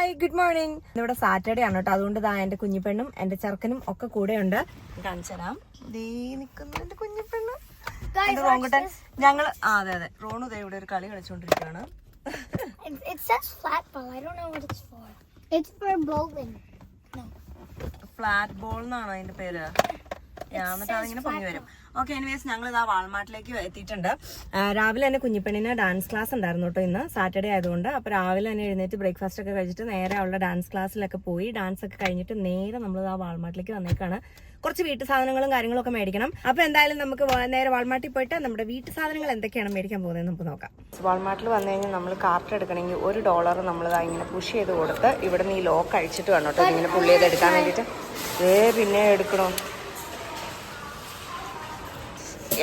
Hi good morning. ഇവിടെ Saturday ആണ് കേട്ടോ, അതുകൊണ്ട് ദാ എന്റെ കുഞ്ഞിപ്പെണ്ണും എന്റെ ചെറുക്കനും ഒക്കെ കൂടെ ഉണ്ട്. കാണിച്ചു തരാം. ദേ നിൽക്കുന്നു എന്റെ കുഞ്ഞിപ്പെണ്ണ്, റോങ്കുട്ടൻ. ഞങ്ങള് അതെ റോണു ദേ ഇവിടെ ഒരു കളി കളിച്ചോണ്ടിരിക്കുകയാണ്. ഫ്ലാറ്റ് ബോൾ എന്നാണോ അതിന്റെ പേര്? എന്നിട്ട് അതിങ്ങനെ പൊങ്ങി വരും. ഓക്കെ, എനിവേസ് ഞങ്ങൾ ഇതാ വാൾമാർട്ടിലേക്ക് എത്തിയിട്ടുണ്ട്. രാവിലെ തന്നെ കുഞ്ഞിപ്പെണ്ണിന് ഡാൻസ് ക്ലാസ് ഉണ്ടായിരുന്നു കേട്ടോ, ഇന്ന് സാറ്റർഡേ ആയതുകൊണ്ട്. അപ്പോൾ രാവിലെ തന്നെ എഴുന്നേറ്റ് ബ്രേക്ക്ഫാസ്റ്റ് ഒക്കെ കഴിച്ചിട്ട് നേരെ അവളുടെ ഡാൻസ് ക്ലാസ്സിലൊക്കെ പോയി ഡാൻസ് ഒക്കെ കഴിഞ്ഞിട്ട് നേരെ നമ്മൾ ആ വാൾമാർട്ടിലേക്ക് വന്നേക്കാണ്. കുറച്ച് വീട്ടു സാധനങ്ങളും കാര്യങ്ങളും ഒക്കെ മേടിക്കണം. അപ്പോൾ എന്തായാലും നമുക്ക് നേരെ വാൾമാർട്ടിൽ പോയിട്ട് നമ്മുടെ വീട്ടു സാധനങ്ങൾ എന്തൊക്കെയാണ് മേടിക്കാൻ പോകുന്നത് നമുക്ക് നോക്കാം. വാൾമാർട്ടിൽ വന്നു കഴിഞ്ഞാൽ നമ്മൾ കാർട്ട് എടുക്കണമെങ്കിൽ $1 നമ്മൾ ഇങ്ങനെ പുഷ് ചെയ്ത് കൊടുത്ത് ഇവിടെ നിന്ന് ഈ ലോക്ക് അഴിച്ചിട്ട് വേണം കേട്ടോ ഇങ്ങനെ പുള്ളി ചെയ്ത് എടുക്കാൻ വേണ്ടിയിട്ട്. പിന്നെ എടുക്കണോ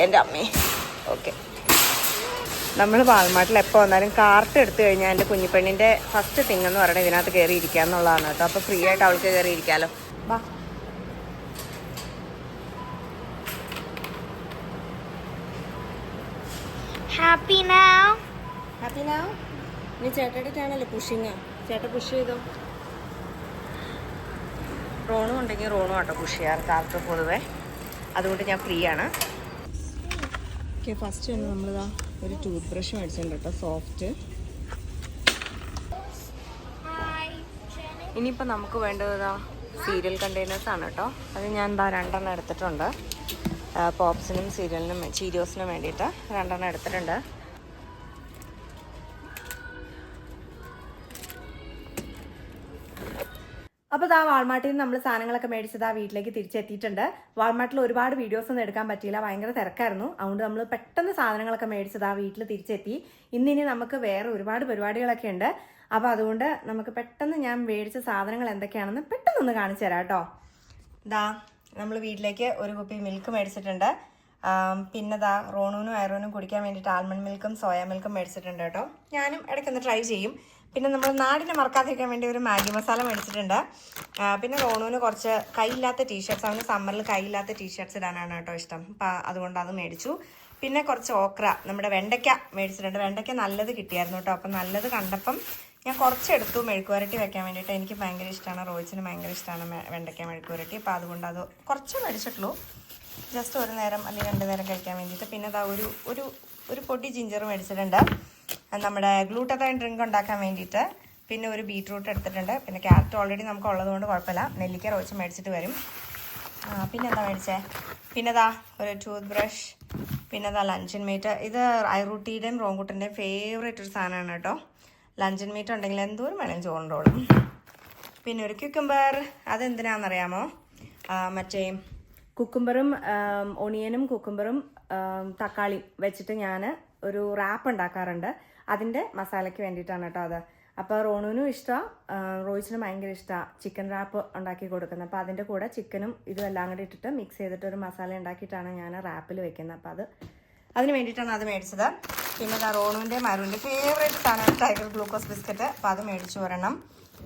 എൻ്റെ അമ്മേ. ഓക്കെ, നമ്മൾ വാൾമാർട്ടിൽ എപ്പോൾ വന്നാലും കാർട്ട് എടുത്തു കഴിഞ്ഞാൽ എൻ്റെ കുഞ്ഞിപ്പെണ്ണിൻ്റെ ഫസ്റ്റ് തിങ് എന്ന് പറയുന്നത് ഇതിനകത്ത് കയറി ഇരിക്കുക എന്നുള്ളതാണ് കേട്ടോ. അപ്പോൾ ഫ്രീ ആയിട്ട് അവൾക്ക് കയറി ഇരിക്കാമല്ലോ. വാ, ഹാപ്പി നൗ. നീ ചേട്ടനാണല്ലേ പുഷിങ്? ചേട്ടൻ പുഷ് ചെയ്തോ. റോണും ഉണ്ടെങ്കിൽ റോണും ആട്ടോ പുഷ് ചെയ്യാറ് കാർട്ട് പൊതുവേ, അതുകൊണ്ട് ഞാൻ ഫ്രീ ആണ്. ഓക്കെ, ഫസ്റ്റ് തന്നെ നമ്മളിതാ ഒരു ടൂത്ത് ബ്രഷ് മേടിച്ചിട്ടുണ്ട് കേട്ടോ, സോഫ്റ്റ്. ഇനിയിപ്പോൾ നമുക്ക് വേണ്ടത് സീരിയൽ കണ്ടെയ്നേഴ്സ് ആണ് കേട്ടോ. അത് ഞാൻ എന്താ 2 എടുത്തിട്ടുണ്ട്. പോപ്സിനും സീരിയലിനും ചീരിയോസിനും വേണ്ടിയിട്ട് 2 എടുത്തിട്ടുണ്ട്. അപ്പോൾ ആ വാൾമാർട്ടിൽ നിന്ന് നമ്മൾ സാധനങ്ങളൊക്കെ മേടിച്ചത് ആ വീട്ടിലേക്ക് തിരിച്ചെത്തിയിട്ടുണ്ട്. വാൾമാർട്ടിൽ ഒരുപാട് വീഡിയോസ് ഒന്നും എടുക്കാൻ പറ്റിയില്ല, ഭയങ്കര തിരക്കായിരുന്നു. അതുകൊണ്ട് നമ്മൾ പെട്ടെന്ന് സാധനങ്ങളൊക്കെ മേടിച്ചത് ആ വീട്ടിൽ തിരിച്ചെത്തി. ഇന്നിനി നമുക്ക് വേറെ ഒരുപാട് പരിപാടികളൊക്കെ ഉണ്ട്. അപ്പോൾ അതുകൊണ്ട് നമുക്ക് പെട്ടെന്ന് ഞാൻ മേടിച്ച സാധനങ്ങൾ എന്തൊക്കെയാണെന്ന് പെട്ടെന്നൊന്ന് കാണിച്ചു തരാം കേട്ടോ. നമ്മൾ വീട്ടിലേക്ക് ഒരു കുപ്പി മിൽക്ക് മേടിച്ചിട്ടുണ്ട്. പിന്നെ റോണൂനും ഐറോനും കുടിക്കാൻ വേണ്ടിയിട്ട് ആൽമണ്ട് മിൽക്കും സോയ മിൽക്കും മേടിച്ചിട്ടുണ്ട് കേട്ടോ. ഞാനും ഇടയ്ക്കൊന്ന് ട്രൈ ചെയ്യും. പിന്നെ നമ്മൾ നാടിനെ മറക്കാതിരിക്കാൻ വേണ്ടി ഒരു മാഗി മസാല മേടിച്ചിട്ടുണ്ട്. പിന്നെ റോണുവിന് കുറച്ച് കൈയില്ലാത്ത ടീഷർട്ട്സ്, അവന് സമ്മറിൽ കൈയില്ലാത്ത ടീഷർട്ട്സ് ഇടാനാണ് കേട്ടോ ഇഷ്ടം. അപ്പം അതുകൊണ്ട് അത് മേടിച്ചു. പിന്നെ കുറച്ച് ഓക്ര, നമ്മുടെ വെണ്ടയ്ക്ക മേടിച്ചിട്ടുണ്ട്. വെണ്ടയ്ക്ക നല്ലത് കിട്ടിയായിരുന്നു കേട്ടോ. അപ്പം നല്ലത് കണ്ടപ്പം ഞാൻ കുറച്ചെടുത്തു മെഴുക്കുവരട്ടി വെക്കാൻ വേണ്ടിയിട്ട്. എനിക്ക് ഭയങ്കര ഇഷ്ടമാണ്, റോയിച്ചിന് ഭയങ്കര ഇഷ്ടമാണ് വെണ്ടയ്ക്ക മെഴുക്കുവരട്ടി. അപ്പോൾ അതുകൊണ്ട് അത് കുറച്ച് മേടിച്ചിട്ടുള്ളൂ, ജസ്റ്റ് ഒരു നേരം അല്ലെങ്കിൽ 2 നേരം കഴിക്കാൻ വേണ്ടിയിട്ട്. പിന്നെ ഒരു പൊടി ജിഞ്ചർ മേടിച്ചിട്ടുണ്ട് നമ്മുടെ ഗ്ലൂട്ടത്തൈൻ ഡ്രിങ്ക് ഉണ്ടാക്കാൻ വേണ്ടിയിട്ട്. പിന്നെ ഒരു ബീറ്റ്റൂട്ട് എടുത്തിട്ടുണ്ട്. പിന്നെ ക്യാരറ്റ് ഓൾറെഡി നമുക്ക് ഉള്ളതുകൊണ്ട് കുഴപ്പമില്ല. നെല്ലിക്ക റോച്ച് മേടിച്ചിട്ട് വരും. പിന്നെ എന്താ മേടിച്ചേ? പിന്നെ ഒരു ടൂത്ത് ബ്രഷ്. പിന്നെ ലഞ്ചൻ മീറ്റ്. ഇത് ഐറൂട്ടിയുടെയും റോങ്കുട്ടൻ്റെയും ഫേവറേറ്റ് ഒരു സാധനമാണ് കേട്ടോ. ലഞ്ചൻ മീറ്റ് ഉണ്ടെങ്കിൽ എന്തോരം വേണമെങ്കിലും ചോറുണ്ടോളും. പിന്നെ ഒരു ക്യുക്കമ്പർ. അതെന്തിനാണെന്നറിയാമോ? മറ്റേ കുക്കുംബറും ഒണിയനും കുക്കുംബറും തക്കാളിയും വെച്ചിട്ട് ഞാൻ ഒരു റാപ്പ് ഉണ്ടാക്കാറുണ്ട്. അതിൻ്റെ മസാലയ്ക്ക് വേണ്ടിയിട്ടാണ് കേട്ടോ അത്. അപ്പോൾ റോണുവിനും ഇഷ്ടമാണ്, റോയിച്ചിനും ഭയങ്കര ഇഷ്ടമാണ് ചിക്കൻ റാപ്പ് ഉണ്ടാക്കി കൊടുക്കുന്നത്. അപ്പോൾ അതിൻ്റെ കൂടെ ചിക്കനും ഇതും എല്ലാം കൂടി ഇട്ടിട്ട് മിക്സ് ചെയ്തിട്ട് ഒരു മസാല ഉണ്ടാക്കിയിട്ടാണ് ഞാൻ റാപ്പിൽ വെക്കുന്നത്. അപ്പോൾ അതിന് വേണ്ടിയിട്ടാണ് അത് മേടിച്ചത്. പിന്നെ റോണുവിൻ്റെ മരുവിൻ്റെ ഫേവറേറ്റ് സാധനമാണ് ടൈഗർ ഗ്ലൂക്കോസ് ബിസ്ക്കറ്റ്. അപ്പോൾ അത് മേടിച്ചു ഒരെണ്ണം.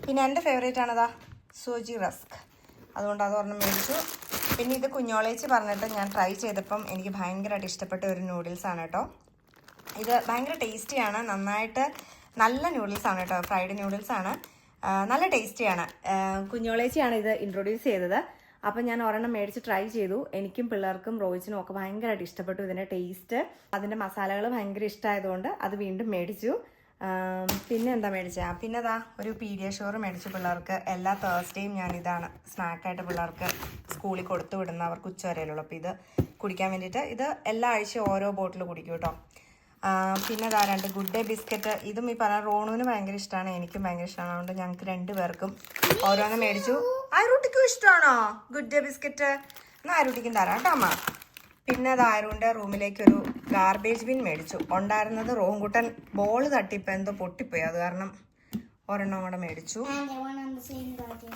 പിന്നെ എൻ്റെ ഫേവറേറ്റ് ആണതാ സൂജി റസ്ക്, അതുകൊണ്ട് അത് ഒരെണ്ണം മേടിച്ചു. പിന്നെ ഇത് കുഞ്ഞോളേച്ചി പറഞ്ഞിട്ട് ഞാൻ ട്രൈ ചെയ്തപ്പം എനിക്ക് ഭയങ്കരമായിട്ട് ഇഷ്ടപ്പെട്ട ഒരു നൂഡിൽസാണ് കേട്ടോ. ഇത് ഭയങ്കര ടേസ്റ്റിയാണ്, നന്നായിട്ട് നല്ല നൂഡിൽസാണ് കേട്ടോ, ഫ്രൈഡ് നൂഡിൽസാണ്, നല്ല ടേസ്റ്റിയാണ്. കുഞ്ഞോളേച്ചിയാണ് ഇത് ഇൻട്രൊഡ്യൂസ് ചെയ്തത്. അപ്പം ഞാൻ ഒരെണ്ണം മേടിച്ച് ട്രൈ ചെയ്തു. എനിക്കും പിള്ളേർക്കും റോയിച്ചിനും ഒക്കെ ഭയങ്കരമായിട്ട് ഇഷ്ടപ്പെട്ടു ഇതിൻ്റെ ടേസ്റ്റ്. അതിൻ്റെ മസാലകൾ ഭയങ്കര ഇഷ്ടമായതുകൊണ്ട് അത് വീണ്ടും മേടിച്ചു. പിന്നെ എന്താ മേടിച്ചത്? പിന്നെ ഒരു പീഡിയാഷുവർ മേടിച്ചു പിള്ളേർക്ക്. എല്ലാ തേഴ്സ്ഡേയും ഞാനിതാണ് സ്നാക്കായിട്ട് പിള്ളേർക്ക് സ്കൂളിൽ കൊടുത്തു വിടുന്ന, അവർക്ക് ഉച്ചവരെയുള്ളൂ. അപ്പോൾ ഇത് കുടിക്കാൻ വേണ്ടിയിട്ട് ഇത് എല്ലാ ആഴ്ചയും ഓരോ ബോട്ടിൽ കുടിക്കും കേട്ടോ. പിന്നെ 2 ഗുഡ് ഡേ ബിസ്ക്കറ്റ്. ഇതും ഈ പറഞ്ഞ റോണുവിന് ഭയങ്കര ഇഷ്ടമാണ്, എനിക്കും ഭയങ്കര ഇഷ്ടമാണ്. അതുകൊണ്ട് ഞങ്ങൾക്ക് 2 പേർക്കും ഓരോന്ന് മേടിച്ചു. ആരൂട്ടിക്കും ഇഷ്ടമാണോ ഗുഡ് ഡേ ബിസ്ക്കറ്റ്? എന്നാൽ ആരൂട്ടിക്കും തരാം കേട്ടോ അമ്മ. പിന്നെ ആരൂൻ്റെ റൂമിലേക്ക് ഒരു ഗാർബേജ് ബിൻ മേടിച്ചു. ഉണ്ടായിരുന്നത് റോങ്കുട്ടൻ ബോൾ തട്ടിപ്പോൾ എന്തോ പൊട്ടിപ്പോയി, അത് കാരണം ഒരെണ്ണം കൂടെ മേടിച്ചു.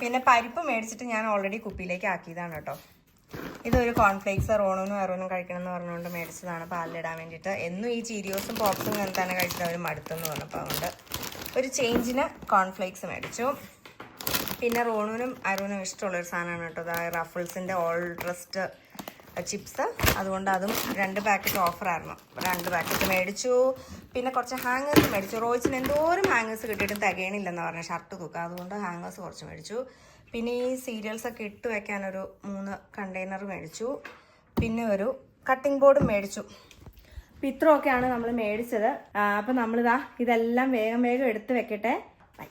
പിന്നെ പരിപ്പ് മേടിച്ചിട്ട് ഞാൻ ഓൾറെഡി കുപ്പിയിലേക്ക് ആക്കിയതാണ് കേട്ടോ. ഇതൊരു കോൺഫ്ലേക്സ് റോണുവിനും എറോനും കഴിക്കണം എന്ന് പറഞ്ഞുകൊണ്ട് മേടിച്ചതാണ് പാലിലിടാൻ വേണ്ടിയിട്ട്. എന്നും ഈ ചീരിയോസും പോപ്സും തന്നെ കഴിച്ചിട്ട് അവർ മടുത്തെന്ന് പറഞ്ഞപ്പോൾ അതുകൊണ്ട് ഒരു ചേഞ്ചിന് കോൺഫ്ലേക്സ് മേടിച്ചു. പിന്നെ റോണുവിനും അരുവിനും ഇഷ്ടമുള്ളൊരു സാധനമാണ് കേട്ടോ, റഫിൾസിൻ്റെ ഓൾ ഡ്രസ്ഡ് ചിപ്സ്. അതുകൊണ്ട് അതും 2 പാക്കറ്റ് ഓഫറായിരുന്നു. 2 പാക്കറ്റ് മേടിച്ചു. പിന്നെ കുറച്ച് ഹാങ്ങേഴ്സ് മേടിച്ചു. റോയ്സിന് എന്തോരം ഹാങ്ങേഴ്സ് കിട്ടിയിട്ടും തികയണില്ലെന്ന് പറഞ്ഞു ഷർട്ട് തൂക്കുക. അതുകൊണ്ട് ഹാങ്ങേഴ്സ് കുറച്ച് മേടിച്ചു. പിന്നെ ഈ സീരിയൽസൊക്കെ ഇട്ട് വെക്കാനൊരു 3 കണ്ടെയ്നർ മേടിച്ചു. പിന്നെ ഒരു കട്ടിംഗ് ബോർഡും മേടിച്ചു. അപ്പം ഇത്രയൊക്കെയാണ് നമ്മൾ മേടിച്ചത്. അപ്പം നമ്മളിതാ ഇതെല്ലാം വേഗം എടുത്ത് വെക്കട്ടെ. ബൈ.